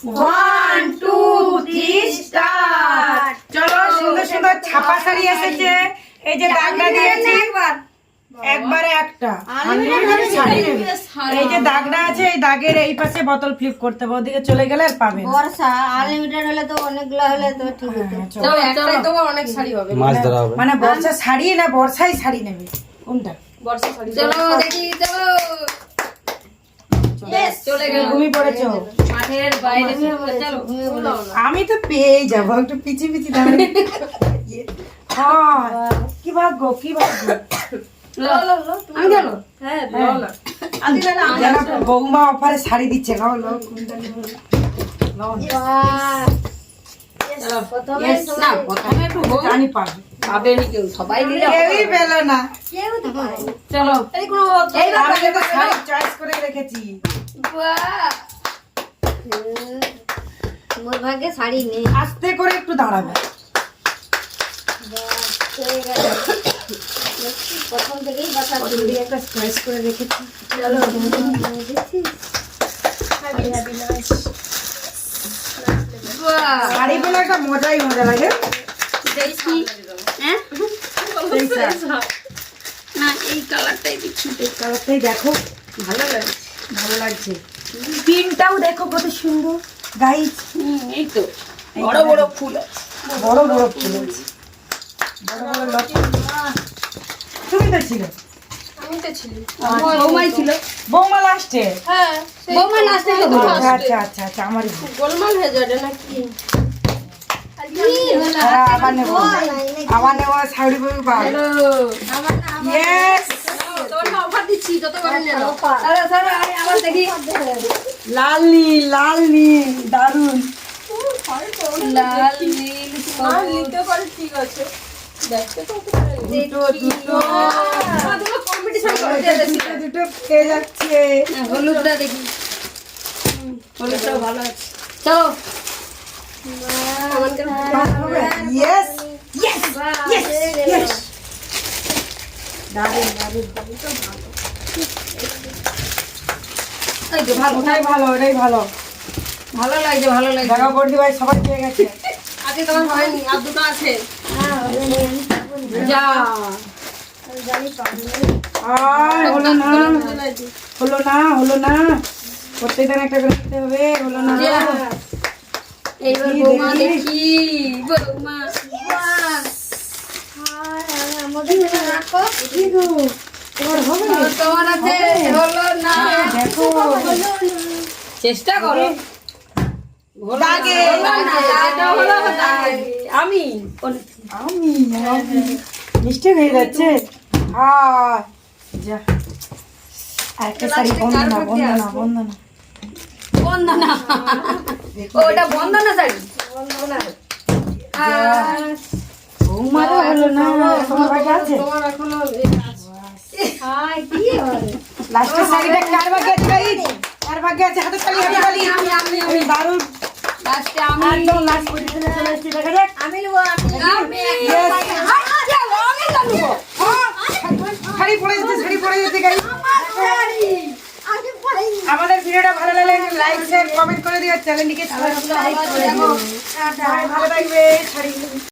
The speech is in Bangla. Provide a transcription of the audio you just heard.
1 2 3 স্টার্ট। চলো, সুন্দর সুন্দর ছাপা শাড়ি এসেছে। এই যে দাগটা দিয়েছি, একবারে একটা শাড়ি নেবে। এই যে দাগটা আছে, এই দাগের এই পাশে বোতল ফ্লিপ করতে হবে, ওদিকে চলে গেলে আর পাবে না। বর্ষা আনলিমিটেড হলে তো অনেকগুলো হলে তো ঠিক হতো। চলো, একটাই তোমার অনেক শাড়ি হবে। মাছ ধরা হবে। মানে বর্ষা শাড়ি না বর্ষাই শাড়ি নেবে কোনটা? বর্ষা শাড়ি। চলো দেখি, চলো। চলে গেল। ঘুমিয়ে পড়েছো? মাঠের বাইরে চলো। আমি তো পেয়েই যাবো, একটু পিছি পিছি দাঁড়িয়ে। হ্যাঁ, কি ভাগ্য, কি ভাগ্য। আমি গেল। হ্যাঁ, বলো। যেন বৌমা অফারে শাড়ি দিচ্ছে। নাও, নাও, কোনটা নেবো? নাও, প্রথমে Yes, না, প্রথমে একটু হোক। জানি পাবে। পাবেনি কেউ, সবাই দিলে হবে। কেউই পেলো না। কেউ তো পারে না। চলো। আমি তো শাড়ি চয়েস করে রেখেছি। মোর ভাগ্যে শাড়ি নেই। আস্তে করে একটু দাঁড়াবে। হয়ে গেল। প্রথম থেকেই বাসা অলরেডি একটা চয়েস করে রেখেছি। চলো দেখছি। শাড়ি পেলে একটা মজাই মজা লাগে। দেখি। হ্যাঁ? এইটা। না, এই কালারটাই দেখি। এই কালারটাই দেখো, ভালো লাগছে। ভালো লাগছে। পিনটাও দেখো কত সুন্দর গাইস। এই তো বড় বড় ফুল আছে। বড় বড় ফুল আছে, বড় বড় লতা। তুমি তো ছিল, আমি তো ছিলি। বৌমাই ছিল। বৌমা লাস্টে। হ্যাঁ, বৌমা লাস্টে তো আচ্ছা আচ্ছা আচ্ছা আচ্ছা, আমারই ভুল। গোলমাল হয়ে যাবে নাকি? হ্যাঁ, আবার নেবো, আবার নেবো শাড়ি পরে পাই। হ্যালো। ইয়েস, তোমাকে অফার দিচ্ছি, যতবার নেব। আরে স্যার, আবার দেখি। লাল নীল, লাল নীল, দারুন। লাল নীল সবুজ। দুটো দুটো কম্পিটিশন দুটো দুটো পেয়ে যাচ্ছে। হলুদটা দেখি। হলুদটাও ভালো আছে। চলো। ইয়েস ইয়েস ইয়েস ইয়েস, দারুন দারুন। এই তো ভালো। ওটাই ভালো, ওটাই ভালো। ভালো লাগছে, ভালো লাগছে। দেখা বর্দি ভাই সবাই পেয়ে গেছে। আজকে তোমার হয়নি, আর দুটো আছে। যা। আর হলো না, হলো না, হলো না। প্রত্যেকদিন একটা করে দিতে হবে, হলো না। যা। এইবার দেখি, বৌমা দেখি। দেখি। বৌমা। কি গো, তোমার হবে? তোমার আছে, হলো না। দেখো, চেষ্টা করো। দাগে। হলো না, এটা হলো দাগে। আমি আমি মিষ্টি হয়ে যাচ্ছে। আর যা, আরেকটা শাড়ি বন্দনা, বন্দনা, বন্দনা। বন্দনা। ওটা বন্দনা শাড়ি। বৌমারও হলো না, তোমার ভাগে আছে? তোমার এখনো লাস্টের শাড়িটা কার ভাগে আছে গাইস? কার ভাগে আছে? হাতে তালি, হাতে তালি। আমি দারুণ, লাস্টে আমি একদম লাস্ট পজিশনে চলে এসেছি, দেখা যাক। আমি Yes. জানবো। শাড়ি পরে যাচ্ছে, শাড়ি পরে যাচ্ছে গাইস। আমাদের ভিডিওটা ভালো লাগলে লাইক শেয়ার কমেন্ট করে দিও, চ্যানেলটিকে সাবস্ক্রাইব করে দিও। সবাই ভালো থাকবে। শাড়ি